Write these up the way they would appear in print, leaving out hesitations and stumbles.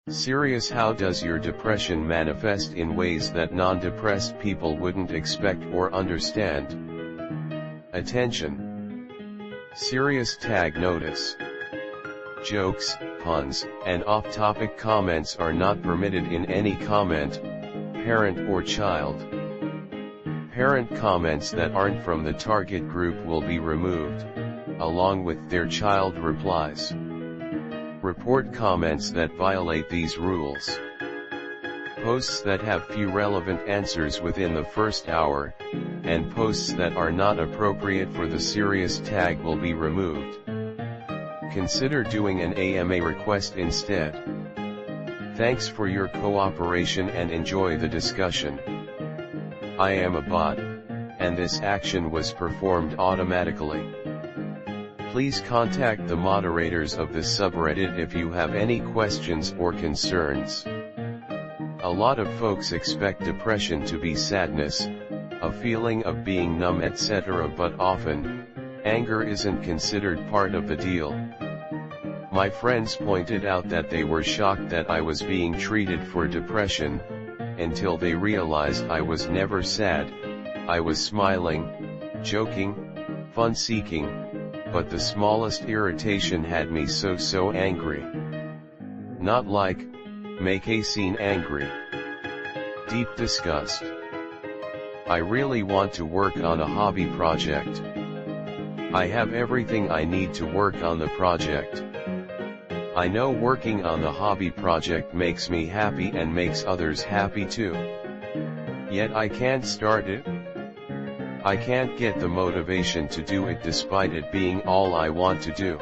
Serious: how does your depression manifest in ways that non-depressed people wouldn't expect or understand? Attention! Serious tag notice. Jokes, puns, and off-topic comments are not permitted in any comment, parent or child. Parent comments that aren't from the target group will be removed, along with their child replies. Report comments that violate these rules. Posts that have few relevant answers within the first hour, and posts that are not appropriate for the serious tag will be removed. Consider doing an AMA request instead. Thanks for your cooperation and enjoy the discussion. I am a bot, and this action was performed automatically. Please contact the moderators of this subreddit if you have any questions or concerns. A lot of folks expect depression to be sadness, a feeling of being numb, etc., but often, anger isn't considered part of the deal. My friends pointed out that they were shocked that I was being treated for depression, until they realized I was never sad. I was smiling, joking, fun-seeking, but the smallest irritation had me so angry. Not like, make a scene angry. Deep disgust. I really want to work on a hobby project. I have everything I need to work on the project. I know working on the hobby project makes me happy and makes others happy too. Yet I can't start it. I can't get the motivation to do it despite it being all I want to do.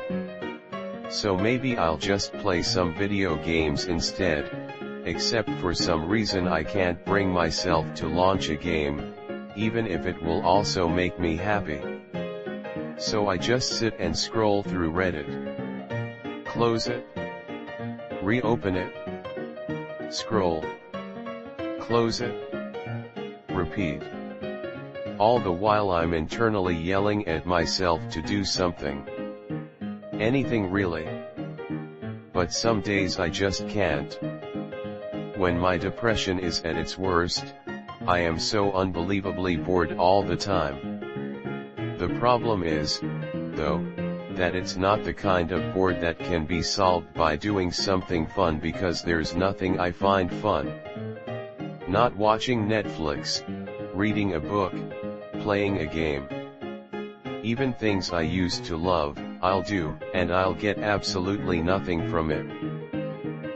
So maybe I'll just play some video games instead, except for some reason I can't bring myself to launch a game, even if it will also make me happy. So I just sit and scroll through Reddit. Close it. Reopen it. Scroll. Close it. Repeat. All the while I'm internally yelling at myself to do something. Anything really. But some days I just can't. When my depression is at its worst, I am so unbelievably bored all the time. The problem is, though, that it's not the kind of bored that can be solved by doing something fun, because there's nothing I find fun. Not watching Netflix, reading a book, playing a game. Even things I used to love, I'll do, and I'll get absolutely nothing from it.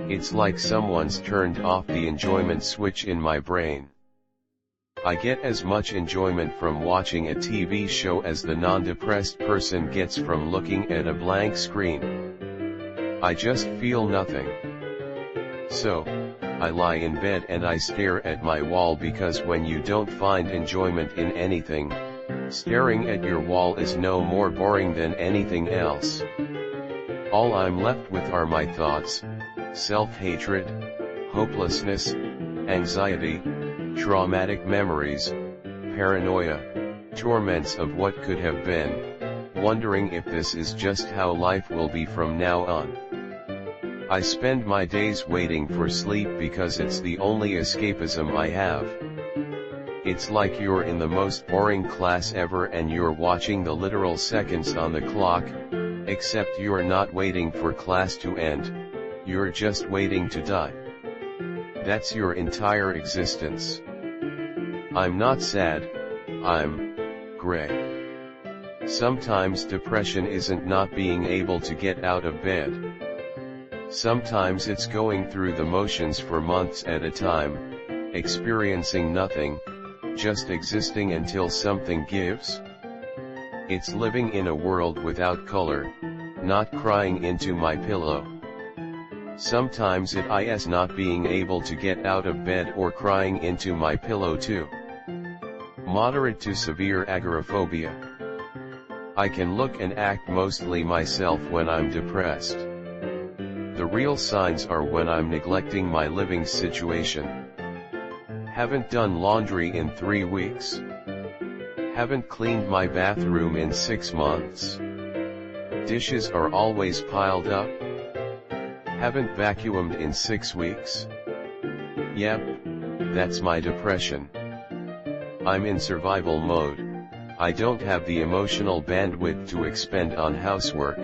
It's like someone's turned off the enjoyment switch in my brain. I get as much enjoyment from watching a TV show as the non-depressed person gets from looking at a blank screen. I just feel nothing. So, I lie in bed and I stare at my wall, because when you don't find enjoyment in anything, staring at your wall is no more boring than anything else. All I'm left with are my thoughts, self-hatred, hopelessness, anxiety, traumatic memories, paranoia, torments of what could have been, wondering if this is just how life will be from now on. I spend my days waiting for sleep because it's the only escapism I have. It's like you're in the most boring class ever and you're watching the literal seconds on the clock, except you're not waiting for class to end, you're just waiting to die. That's your entire existence. I'm not sad, I'm gray. Sometimes depression isn't not being able to get out of bed. Sometimes it's going through the motions for months at a time, experiencing nothing, just existing until something gives. It's living in a world without color, not crying into my pillow. Sometimes it is not being able to get out of bed or crying into my pillow too. Moderate to severe agoraphobia. I can look and act mostly myself when I'm depressed. The real signs are when I'm neglecting my living situation. Haven't done laundry in 3 weeks. Haven't cleaned my bathroom in 6 months. Dishes are always piled up. Haven't vacuumed in 6 weeks. Yep, that's my depression. I'm in survival mode. I don't have the emotional bandwidth to expend on housework.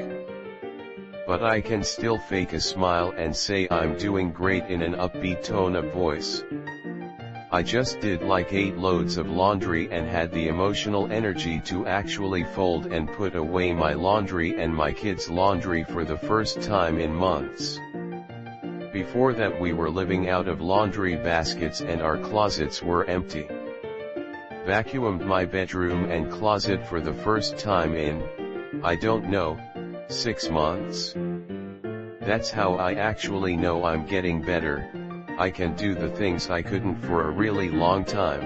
But I can still fake a smile and say I'm doing great in an upbeat tone of voice. I just did like 8 loads of laundry and had the emotional energy to actually fold and put away my laundry and my kids' laundry for the first time in months. Before that we were living out of laundry baskets and our closets were empty. Vacuumed my bedroom and closet for the first time in, I don't know, 6 months? That's how I actually know I'm getting better. I can do the things I couldn't for a really long time.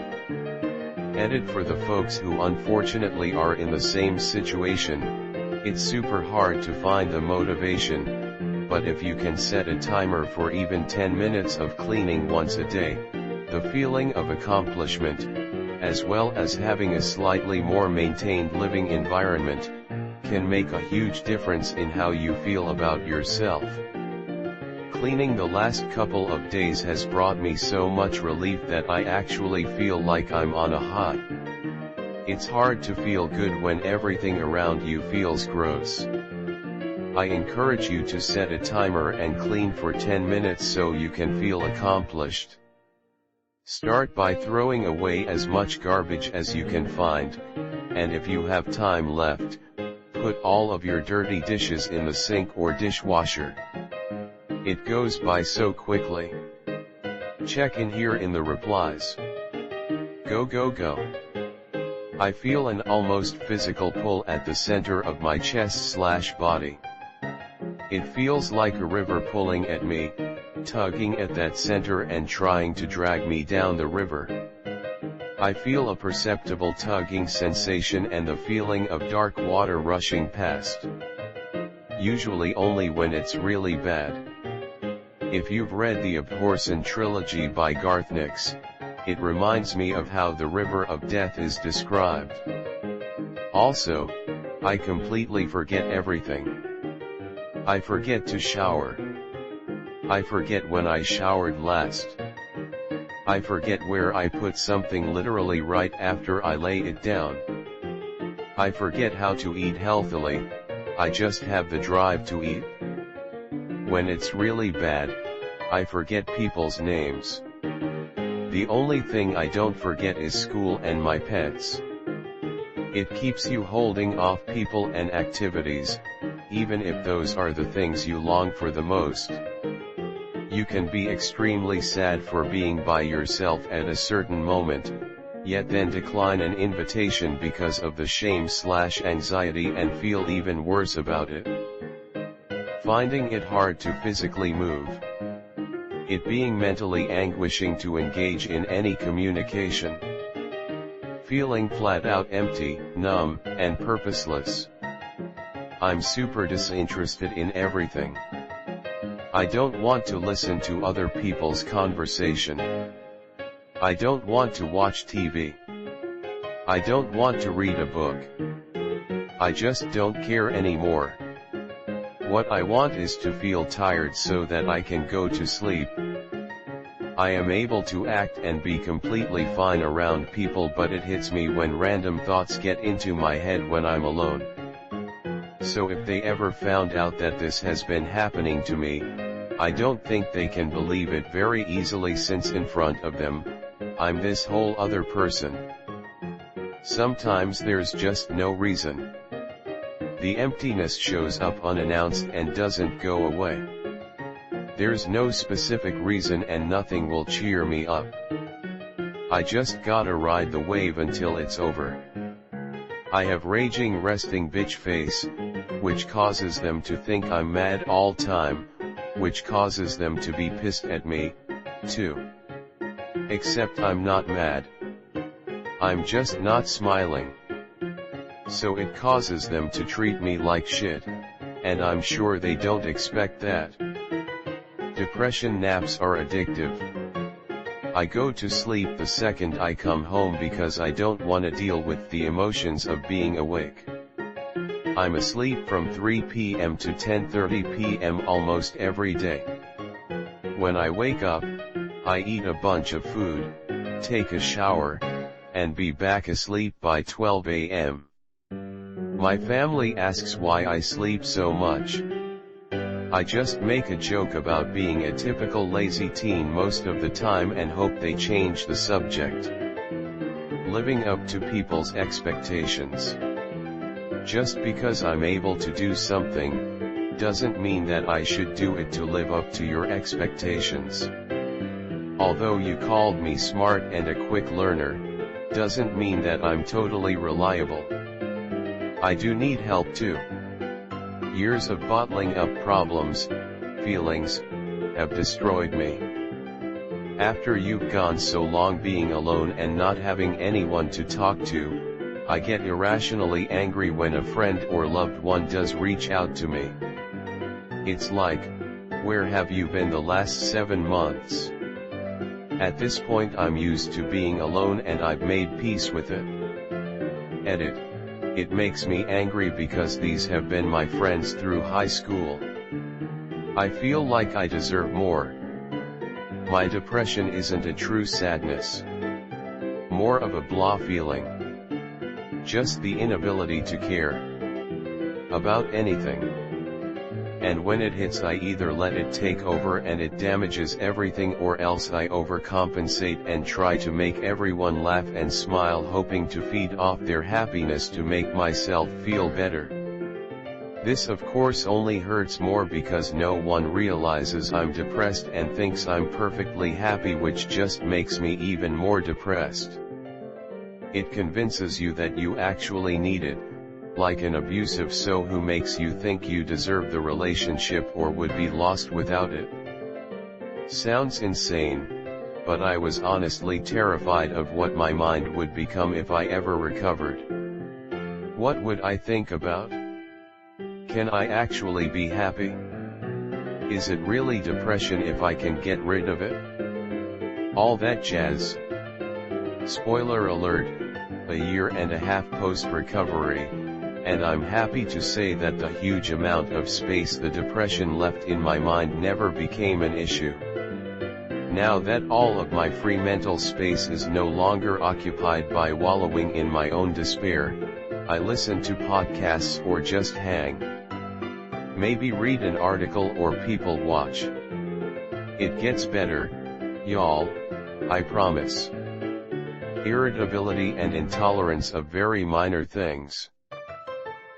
Edit for the folks who unfortunately are in the same situation. It's super hard to find the motivation, but if you can set a timer for even 10 minutes of cleaning once a day, the feeling of accomplishment, as well as having a slightly more maintained living environment, can make a huge difference in how you feel about yourself. Cleaning the last couple of days has brought me so much relief that I actually feel like I'm on a high. It's hard to feel good when everything around you feels gross. I encourage you to set a timer and clean for 10 minutes so you can feel accomplished. Start by throwing away as much garbage as you can find, and if you have time left, put all of your dirty dishes in the sink or dishwasher. It goes by so quickly. Check in here in the replies. Go go go. I feel an almost physical pull at the center of my chest/body. It feels like a river pulling at me, tugging at that center and trying to drag me down the river. I feel a perceptible tugging sensation and the feeling of dark water rushing past. Usually only when it's really bad. If you've read the Abhorsen trilogy by Garth Nix, it reminds me of how the river of death is described. Also, I completely forget everything. I forget to shower. I forget when I showered last. I forget where I put something literally right after I lay it down. I forget how to eat healthily, I just have the drive to eat. When it's really bad, I forget people's names. The only thing I don't forget is school and my pets. It keeps you holding off people and activities, even if those are the things you long for the most. You can be extremely sad for being by yourself at a certain moment, yet then decline an invitation because of the shame/anxiety and feel even worse about it. Finding it hard to physically move. It being mentally anguishing to engage in any communication. Feeling flat out empty, numb, and purposeless. I'm super disinterested in everything. I don't want to listen to other people's conversation. I don't want to watch TV. I don't want to read a book. I just don't care anymore. What I want is to feel tired so that I can go to sleep. I am able to act and be completely fine around people, but it hits me when random thoughts get into my head when I'm alone. So if they ever found out that this has been happening to me, I don't think they can believe it very easily, since in front of them, I'm this whole other person. Sometimes there's just no reason. The emptiness shows up unannounced and doesn't go away. There's no specific reason and nothing will cheer me up. I just gotta ride the wave until it's over. I have raging resting bitch face, which causes them to think I'm mad all time, which causes them to be pissed at me, too. Except I'm not mad. I'm just not smiling. So it causes them to treat me like shit, and I'm sure they don't expect that. Depression naps are addictive. I go to sleep the second I come home because I don't want to deal with the emotions of being awake. I'm asleep from 3 p.m. to 10:30 p.m. almost every day. When I wake up, I eat a bunch of food, take a shower, and be back asleep by 12 a.m. My family asks why I sleep so much. I just make a joke about being a typical lazy teen most of the time and hope they change the subject. Living up to people's expectations. Just because I'm able to do something, doesn't mean that I should do it to live up to your expectations. Although you called me smart and a quick learner, doesn't mean that I'm totally reliable. I do need help too. Years of bottling up problems, feelings, have destroyed me. After you've gone so long being alone and not having anyone to talk to, I get irrationally angry when a friend or loved one does reach out to me. It's like, where have you been the last 7 months? At this point I'm used to being alone and I've made peace with it. Edit. It makes me angry because these have been my friends through high school. I feel like I deserve more. My depression isn't a true sadness. More of a blah feeling. Just the inability to care about anything. And when it hits I either let it take over and it damages everything, or else I overcompensate and try to make everyone laugh and smile, hoping to feed off their happiness to make myself feel better. This of course only hurts more because no one realizes I'm depressed and thinks I'm perfectly happy, which just makes me even more depressed. It convinces you that you actually need it. Like an abusive so who makes you think you deserve the relationship or would be lost without it. Sounds insane, but I was honestly terrified of what my mind would become if I ever recovered. What would I think about? Can I actually be happy? Is it really depression if I can get rid of it? All that jazz. Spoiler alert, a year and a half post-recovery. And I'm happy to say that the huge amount of space the depression left in my mind never became an issue. Now that all of my free mental space is no longer occupied by wallowing in my own despair, I listen to podcasts or just hang. Maybe read an article or people watch. It gets better, y'all, I promise. Irritability and intolerance of very minor things.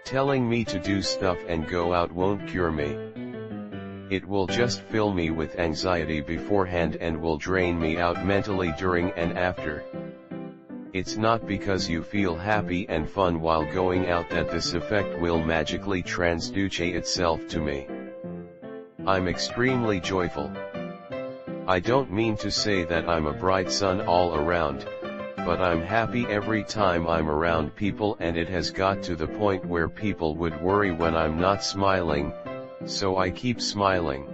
Telling me to do stuff and go out won't cure me. It will just fill me with anxiety beforehand and will drain me out mentally during and after. It's not because you feel happy and fun while going out that this effect will magically transduce itself to me. I'm extremely joyful. I don't mean to say that I'm a bright sun all around, but I'm happy every time I'm around people, and it has got to the point where people would worry when I'm not smiling, so I keep smiling.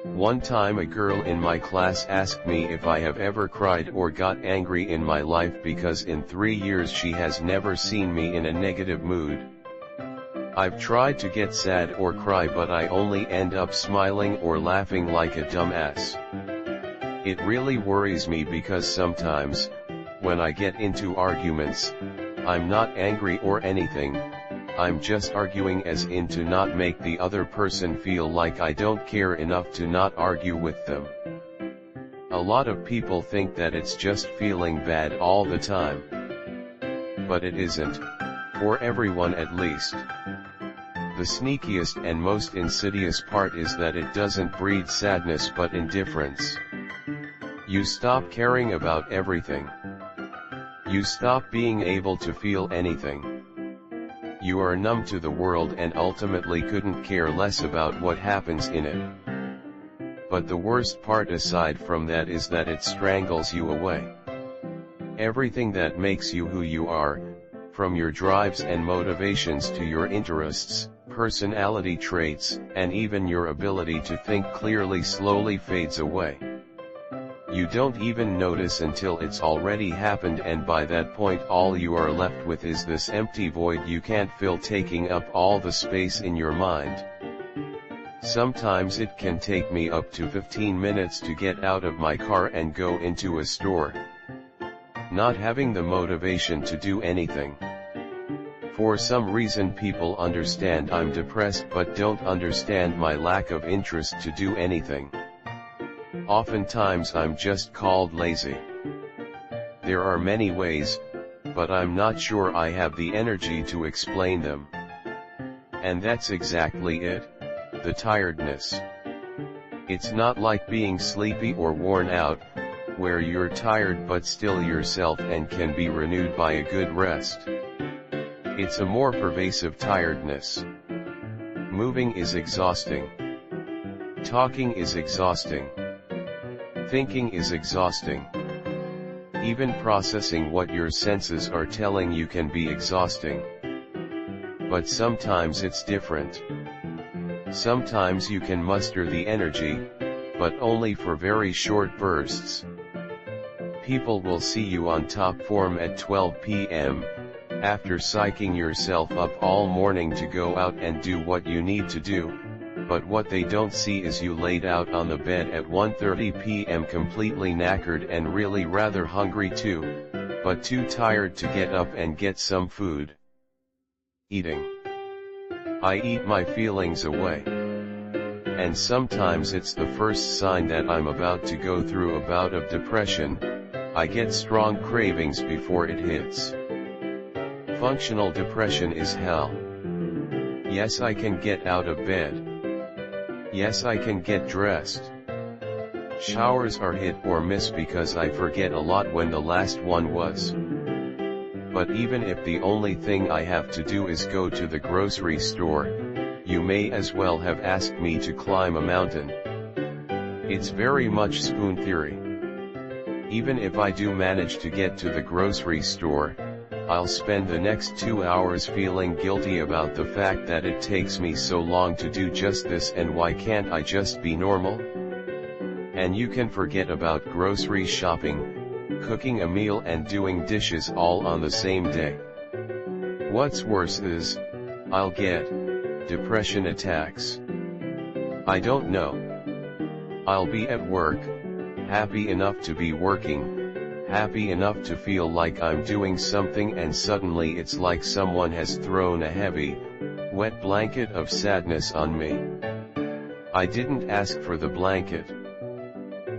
One time a girl in my class asked me if I have ever cried or got angry in my life because in 3 years she has never seen me in a negative mood. I've tried to get sad or cry, but I only end up smiling or laughing like a dumbass. It really worries me because sometimes, when I get into arguments, I'm not angry or anything, I'm just arguing as in to not make the other person feel like I don't care enough to not argue with them. A lot of people think that it's just feeling bad all the time. But it isn't, for everyone at least. The sneakiest and most insidious part is that it doesn't breed sadness but indifference. You stop caring about everything. You stop being able to feel anything. You are numb to the world and ultimately couldn't care less about what happens in it. But the worst part aside from that is that it strangles you away. Everything that makes you who you are, from your drives and motivations to your interests, personality traits, and even your ability to think clearly, slowly fades away. You don't even notice until it's already happened, and by that point all you are left with is this empty void you can't fill, taking up all the space in your mind. Sometimes it can take me up to 15 minutes to get out of my car and go into a store. Not having the motivation to do anything. For some reason people understand I'm depressed but don't understand my lack of interest to do anything. Oftentimes I'm just called lazy. There are many ways, but I'm not sure I have the energy to explain them. And that's exactly it, the tiredness. It's not like being sleepy or worn out, where you're tired but still yourself and can be renewed by a good rest. It's a more pervasive tiredness. Moving is exhausting. Talking is exhausting. Thinking is exhausting. Even processing what your senses are telling you can be exhausting. But sometimes it's different. Sometimes you can muster the energy, but only for very short bursts. People will see you on top form at 12 p.m., after psyching yourself up all morning to go out and do what you need to do. But what they don't see is you laid out on the bed at 1:30 p.m. completely knackered and really rather hungry too, but too tired to get up and get some food. Eating. I eat my feelings away. And sometimes it's the first sign that I'm about to go through a bout of depression. I get strong cravings before it hits. Functional depression is hell. Yes, I can get out of bed. Yes, I can get dressed. Showers are hit or miss because I forget a lot when the last one was. But even if the only thing I have to do is go to the grocery store, you may as well have asked me to climb a mountain. It's very much spoon theory. Even if I do manage to get to the grocery store, I'll spend the next 2 hours feeling guilty about the fact that it takes me so long to do just this, and why can't I just be normal? And you can forget about grocery shopping, cooking a meal and doing dishes all on the same day. What's worse is, I'll get depression attacks. I don't know. I'll be at work, happy enough to be working, happy enough to feel like I'm doing something, and suddenly it's like someone has thrown a heavy, wet blanket of sadness on me. I didn't ask for the blanket.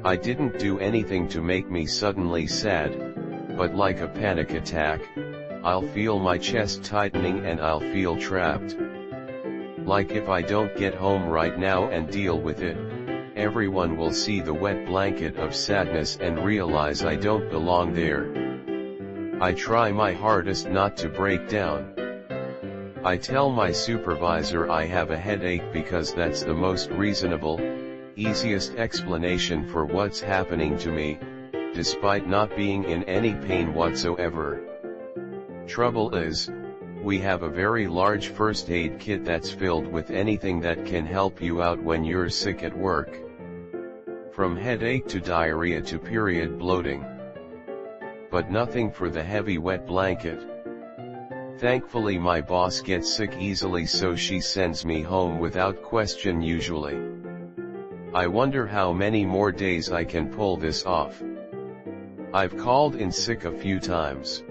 I didn't do anything to make me suddenly sad, but like a panic attack, I'll feel my chest tightening and I'll feel trapped. Like if I don't get home right now and deal with it, everyone will see the wet blanket of sadness and realize I don't belong there. I try my hardest not to break down. I tell my supervisor I have a headache because that's the most reasonable, easiest explanation for what's happening to me, despite not being in any pain whatsoever. Trouble is, we have a very large first aid kit that's filled with anything that can help you out when you're sick at work. From headache to diarrhea to period bloating. But nothing for the heavy wet blanket. Thankfully my boss gets sick easily, so she sends me home without question usually. I wonder how many more days I can pull this off. I've called in sick a few times.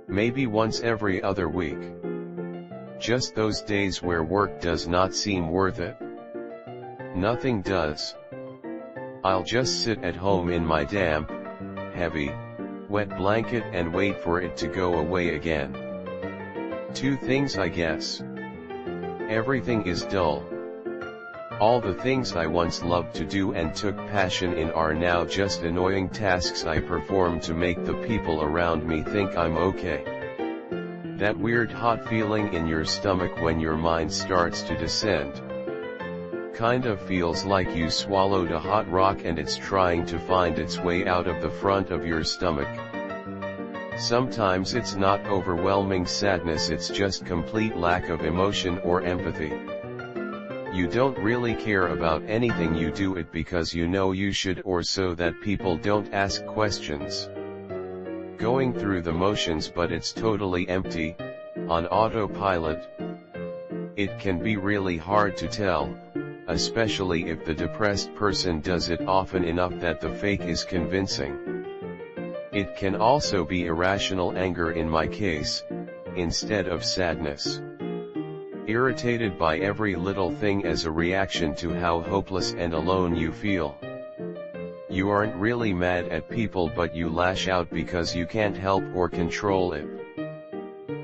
Maybe once every other week. Just those days where work does not seem worth it. Nothing does. I'll just sit at home in my damp, heavy, wet blanket and wait for it to go away again. Two things I guess. Everything is dull. All the things I once loved to do and took passion in are now just annoying tasks I perform to make the people around me think I'm okay. That weird hot feeling in your stomach when your mind starts to descend. Kind of feels like you swallowed a hot rock and it's trying to find its way out of the front of your stomach. Sometimes it's not overwhelming sadness, it's just complete lack of emotion or empathy. You don't really care about anything, you do it because you know you should, or so that people don't ask questions. Going through the motions, but it's totally empty, on autopilot. It can be really hard to tell, especially if the depressed person does it often enough that the fake is convincing. It can also be irrational anger in my case, instead of sadness. Irritated by every little thing as a reaction to how hopeless and alone you feel. You aren't really mad at people, but you lash out because you can't help or control it.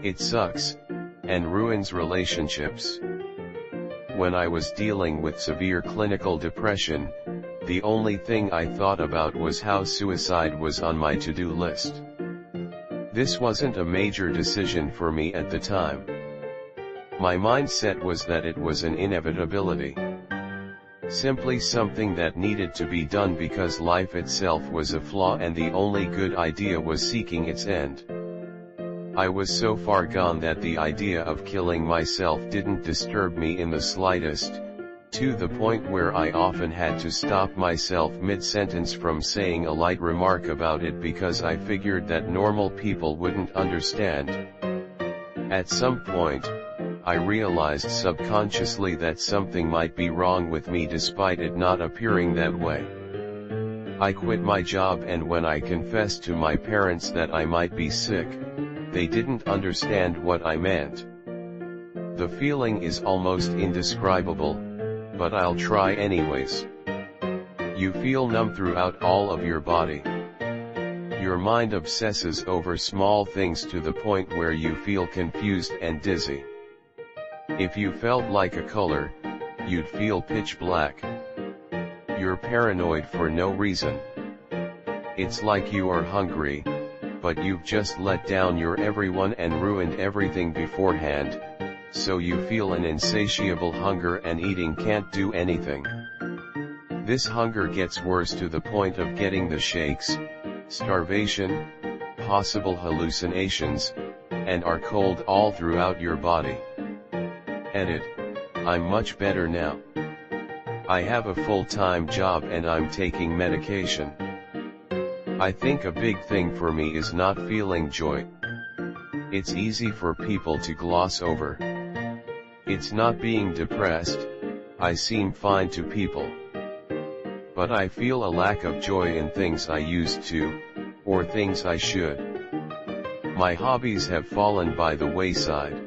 It sucks, and ruins relationships. When I was dealing with severe clinical depression, the only thing I thought about was how suicide was on my to-do list. This wasn't a major decision for me at the time. My mindset was that it was an inevitability. Simply something that needed to be done because life itself was a flaw and the only good idea was seeking its end. I was so far gone that the idea of killing myself didn't disturb me in the slightest, to the point where I often had to stop myself mid-sentence from saying a light remark about it because I figured that normal people wouldn't understand. At some point, I realized subconsciously that something might be wrong with me despite it not appearing that way. I quit my job, and when I confessed to my parents that I might be sick, they didn't understand what I meant. The feeling is almost indescribable, but I'll try anyways. You feel numb throughout all of your body. Your mind obsesses over small things to the point where you feel confused and dizzy. If you felt like a color, you'd feel pitch black. You're paranoid for no reason. It's like you are hungry, but you've just let down your everyone and ruined everything beforehand, so you feel an insatiable hunger and eating can't do anything. This hunger gets worse to the point of getting the shakes, starvation, possible hallucinations, and are cold all throughout your body. Edit. I'm much better now. I have a full-time job and I'm taking medication. I think a big thing for me is not feeling joy. It's easy for people to gloss over. It's not being depressed, I seem fine to people. But I feel a lack of joy in things I used to, or things I should. My hobbies have fallen by the wayside.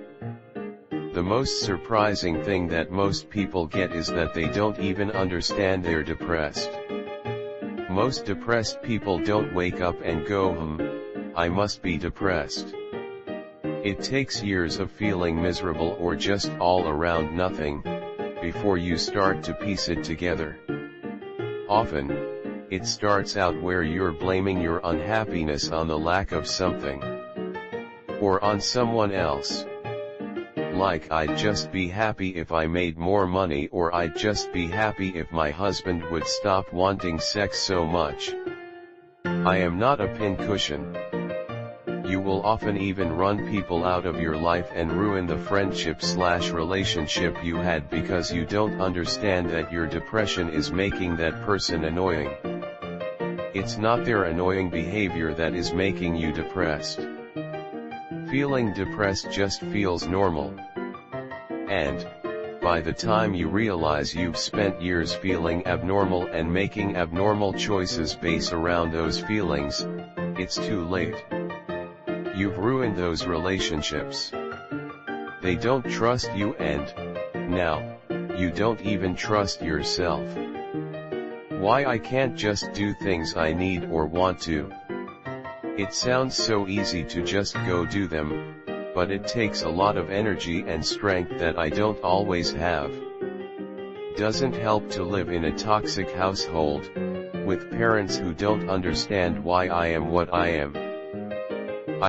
The most surprising thing that most people get is that they don't even understand they're depressed. Most depressed people don't wake up and go, I must be depressed. It takes years of feeling miserable or just all around nothing, before you start to piece it together. Often, it starts out where you're blaming your unhappiness on the lack of something, or on someone else. Like, I'd just be happy if I made more money, or I'd just be happy if my husband would stop wanting sex so much. I am not a pincushion. You will often even run people out of your life and ruin the friendship/relationship you had because you don't understand that your depression is making that person annoying. It's not their annoying behavior that is making you depressed. Feeling depressed just feels normal. And, by the time you realize you've spent years feeling abnormal and making abnormal choices based around those feelings, it's too late. You've ruined those relationships. They don't trust you, and, now, you don't even trust yourself. Why I can't just do things I need or want to. It sounds so easy to just go do them, but it takes a lot of energy and strength that I don't always have. Doesn't help to live in a toxic household, with parents who don't understand why I am what I am.